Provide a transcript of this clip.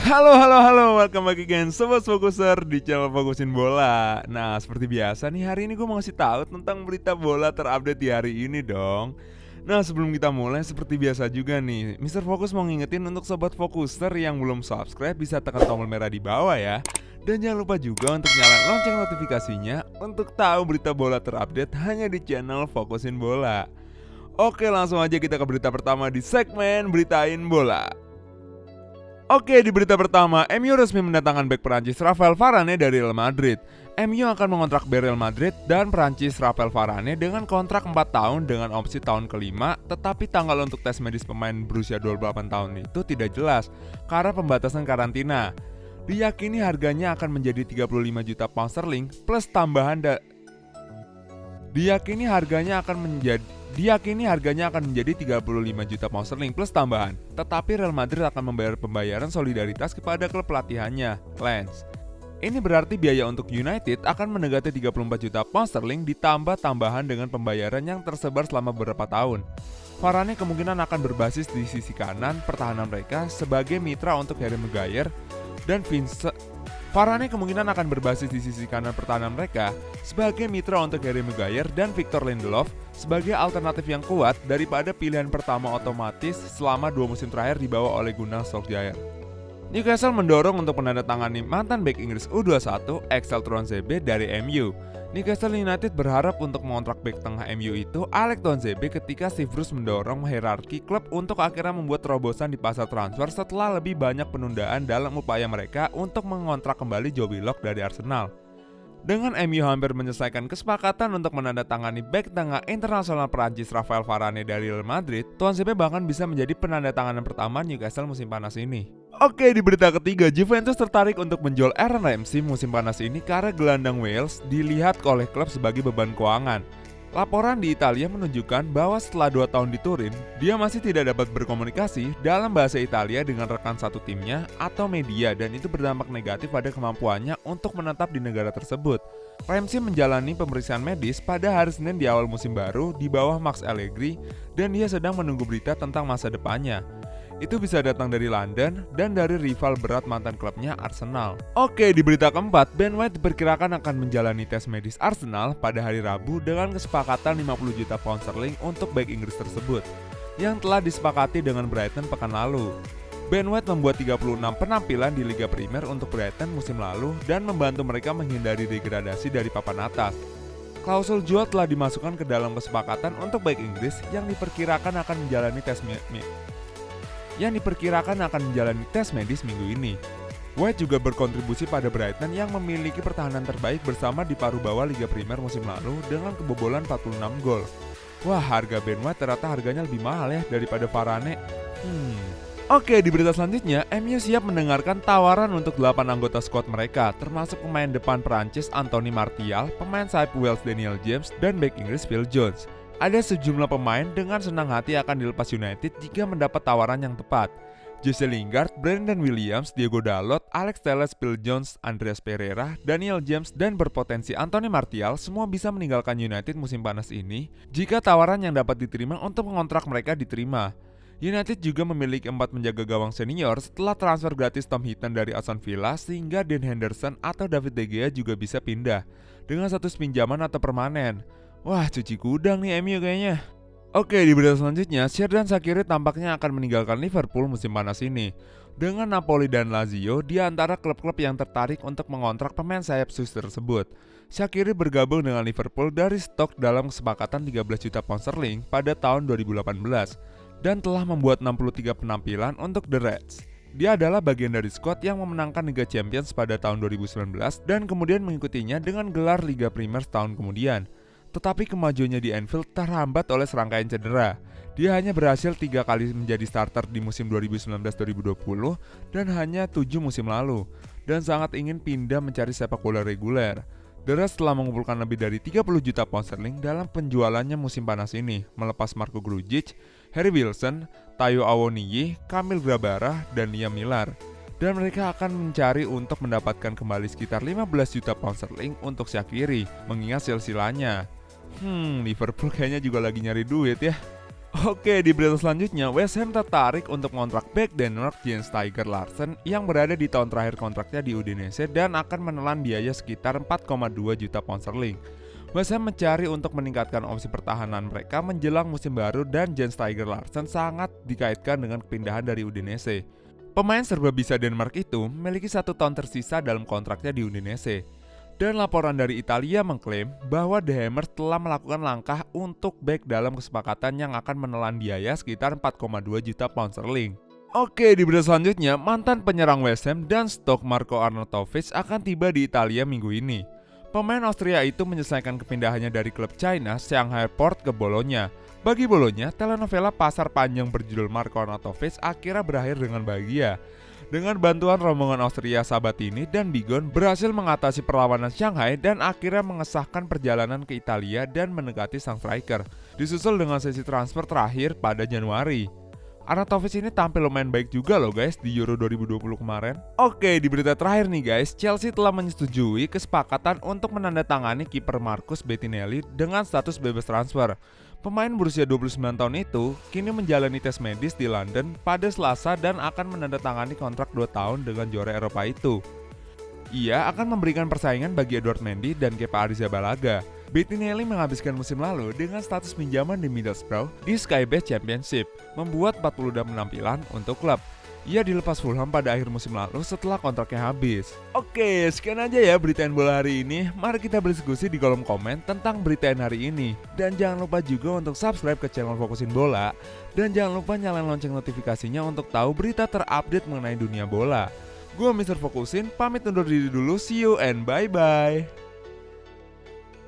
Halo, welcome back again Sobat Fokuser di channel Fokusin Bola. Nah, seperti biasa nih, hari ini gue mau ngasih tahu tentang berita bola terupdate di hari ini dong. Nah, sebelum kita mulai, seperti biasa juga nih, Mister Fokus mau ngingetin untuk Sobat Fokuser yang belum subscribe bisa tekan tombol merah di bawah ya. Dan jangan lupa juga untuk nyalain lonceng notifikasinya untuk tahu berita bola terupdate hanya di channel Fokusin Bola. Oke, langsung aja kita ke berita pertama di segmen Beritain Bola. Oke, di berita pertama, MU resmi mendatangkan bek Perancis Raphael Varane dari Real Madrid. MU akan mengontrak bek Real Madrid dan Perancis Raphael Varane dengan kontrak 4 tahun dengan opsi tahun kelima, tetapi tanggal untuk tes medis pemain berusia 28 tahun itu tidak jelas karena pembatasan karantina. Diyakini harganya akan menjadi 35 juta pound sterling plus tambahan Diyakini harganya akan menjadi 35 juta pound sterling plus tambahan. Tetapi Real Madrid akan membayar pembayaran solidaritas kepada klub pelatihannya, Lens. Ini berarti biaya untuk United akan mendekati 34 juta pound sterling ditambah tambahan dengan pembayaran yang tersebar selama beberapa tahun. Varane kemungkinan akan berbasis di sisi kanan pertahanan mereka sebagai mitra untuk Harry Maguire dan Vincent. Varane kemungkinan akan berbasis di sisi kanan pertahanan mereka sebagai mitra untuk Harry Maguire dan Victor Lindelof sebagai alternatif yang kuat daripada pilihan pertama otomatis selama 2 musim terakhir dibawa oleh Gunnar Solskjaer. Newcastle mendorong untuk menandatangani mantan bek Inggris U21 Axel Tuanzebe dari MU. Newcastle United berharap untuk mengontrak bek tengah MU itu Alex Tuanzebe ketika Steve Bruce mendorong hierarki klub untuk akhirnya membuat terobosan di pasar transfer setelah lebih banyak penundaan dalam upaya mereka untuk mengontrak kembali Joe Willock dari Arsenal. Dengan MU hampir menyelesaikan kesepakatan untuk menandatangani bek tengah internasional Perancis Raphael Varane dari Real Madrid, Tuanzebe bahkan bisa menjadi penandatanganan pertama Newcastle musim panas ini. Oke, di berita ketiga, Juventus tertarik untuk menjual Aaron Ramsey musim panas ini karena gelandang Wales dilihat oleh klub sebagai beban keuangan. Laporan di Italia menunjukkan bahwa setelah 2 tahun di Turin, dia masih tidak dapat berkomunikasi dalam bahasa Italia dengan rekan satu timnya atau media dan itu berdampak negatif pada kemampuannya untuk menetap di negara tersebut. Ramsey menjalani pemeriksaan medis pada hari Senin di awal musim baru di bawah Max Allegri dan dia sedang menunggu berita tentang masa depannya. Itu bisa datang dari London dan dari rival berat mantan klubnya Arsenal. Oke, di berita keempat, Ben White diperkirakan akan menjalani tes medis Arsenal pada hari Rabu dengan kesepakatan 50 juta pound sterling untuk bek Inggris tersebut, yang telah disepakati dengan Brighton pekan lalu. Ben White membuat 36 penampilan di Liga Primer untuk Brighton musim lalu dan membantu mereka menghindari degradasi dari papan atas. Klausul jual telah dimasukkan ke dalam kesepakatan untuk bek Inggris yang diperkirakan akan menjalani tes medis minggu ini. White juga berkontribusi pada Brighton yang memiliki pertahanan terbaik bersama di paruh bawah Liga Primer musim lalu dengan kebobolan 46 gol. Wah, harga Ben White ternyata harganya lebih mahal ya daripada Varane. Oke, di berita selanjutnya, MU siap mendengarkan tawaran untuk 8 anggota skuad mereka, termasuk pemain depan Perancis Anthony Martial, pemain sayap Wales Daniel James, dan bek Inggris Phil Jones. Ada sejumlah pemain dengan senang hati akan dilepas United jika mendapat tawaran yang tepat. Jesse Lingard, Brandon Williams, Diego Dalot, Alex Telles, Phil Jones, Andreas Pereira, Daniel James, dan berpotensi Anthony Martial semua bisa meninggalkan United musim panas ini jika tawaran yang dapat diterima untuk mengontrak mereka diterima. United juga memiliki 4 penjaga gawang senior setelah transfer gratis Tom Heaton dari Aston Villa sehingga Dean Henderson atau David De Gea juga bisa pindah dengan status pinjaman atau permanen. Wah, cuci gudang nih MU kayaknya. Oke, di berita selanjutnya, Xherdan Shaqiri tampaknya akan meninggalkan Liverpool musim panas ini. Dengan Napoli dan Lazio di antara klub-klub yang tertarik untuk mengontrak pemain sayap Swiss tersebut. Shaqiri bergabung dengan Liverpool dari stok dalam kesepakatan 13 juta pound sterling pada tahun 2018 dan telah membuat 63 penampilan untuk The Reds. Dia adalah bagian dari skuad yang memenangkan Liga Champions pada tahun 2019 dan kemudian mengikutinya dengan gelar Liga Primer setahun kemudian. Tetapi kemajuannya di Anfield terhambat oleh serangkaian cedera. Dia hanya berhasil 3 kali menjadi starter di musim 2019-2020 dan hanya 7 musim lalu, dan sangat ingin pindah mencari sepak bola reguler. The Reds telah mengumpulkan lebih dari 30 juta pound sterling dalam penjualannya musim panas ini, melepas Marco Grujic, Harry Wilson, Tayo Awoniyi, Kamil Grabara, dan Liam Millar. Dan mereka akan mencari untuk mendapatkan kembali sekitar 15 juta pound sterling untuk Shaqiri, mengingat silsilahnya. Liverpool kayaknya juga lagi nyari duit ya. Oke, di berita selanjutnya, West Ham tertarik untuk mengontrak bek Denmark Jens Tiger Larsen yang berada di tahun terakhir kontraknya di Udinese dan akan menelan biaya sekitar 4,2 juta pound sterling. West Ham mencari untuk meningkatkan opsi pertahanan mereka menjelang musim baru dan Jens Tiger Larsen sangat dikaitkan dengan kepindahan dari Udinese. Pemain serba bisa Denmark itu memiliki 1 tahun tersisa dalam kontraknya di Udinese. Dan laporan dari Italia mengklaim bahwa The Hammers telah melakukan langkah untuk bek dalam kesepakatan yang akan menelan biaya sekitar 4,2 juta pound sterling. Oke, di berita selanjutnya, mantan penyerang West Ham dan Stoke Marco Arnautovic akan tiba di Italia minggu ini. Pemain Austria itu menyelesaikan kepindahannya dari klub China Shanghai Port ke Bologna. Bagi Bologna, telenovela pasar panjang berjudul Marco Arnautovic akhirnya berakhir dengan bahagia. Dengan bantuan rombongan Austria Sabatini dan Bigon berhasil mengatasi perlawanan Shanghai dan akhirnya mengesahkan perjalanan ke Italia dan mendekati sang striker. Disusul dengan sesi transfer terakhir pada Januari. Arnautovic ini tampil lumayan baik juga loh guys di Euro 2020 kemarin. Oke, di berita terakhir nih guys, Chelsea telah menyetujui kesepakatan untuk menandatangani kiper Marcus Bettinelli dengan status bebas transfer. Pemain berusia 29 tahun itu kini menjalani tes medis di London pada Selasa dan akan menandatangani kontrak 2 tahun dengan juara Eropa itu. Ia akan memberikan persaingan bagi Edouard Mendy dan Kepa Arrizabalaga. Bettinelli menghabiskan musim lalu dengan status pinjaman di Middlesbrough di Sky Bet Championship, membuat 46 penampilan untuk klub. Ia dilepas Fulham pada akhir musim lalu setelah kontraknya habis. Oke, sekian aja ya beritain bola hari ini. Mari kita berdiskusi di kolom komen tentang beritain hari ini. Dan jangan lupa juga untuk subscribe ke channel Fokusin Bola. Dan jangan lupa nyalain lonceng notifikasinya untuk tahu berita terupdate mengenai dunia bola. Gua Mr. Fokusin, pamit undur diri dulu. See you and bye-bye.